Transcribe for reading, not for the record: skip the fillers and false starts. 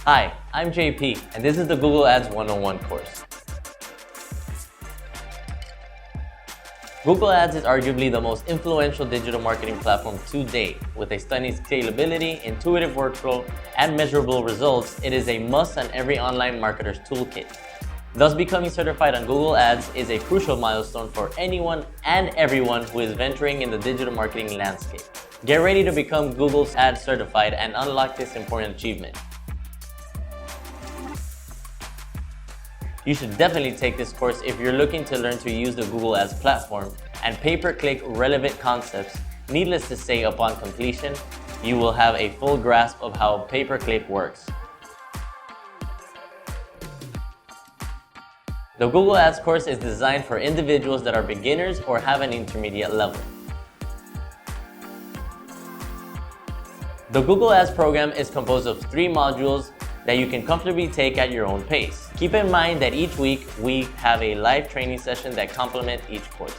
Hi, I'm JP, and this is the Google Ads 101 course. Google Ads is arguably the most influential digital marketing platform to date. With a stunning scalability, intuitive workflow, and measurable results, it is a must on every online marketer's toolkit. Thus, becoming certified on Google Ads is a crucial milestone for anyone and everyone who is venturing in the digital marketing landscape. Get ready to become Google's Ads certified and unlock this important achievement. You should definitely take this course if you're looking to learn to use the Google Ads platform and pay-per-click relevant concepts. Needless to say, upon completion, you will have a full grasp of how pay-per-click works. The Google Ads course is designed for individuals that are beginners or have an intermediate level. The Google Ads program is composed of 3 modules that you can comfortably take at your own pace. Keep in mind that each week we have a live training session that complement each course.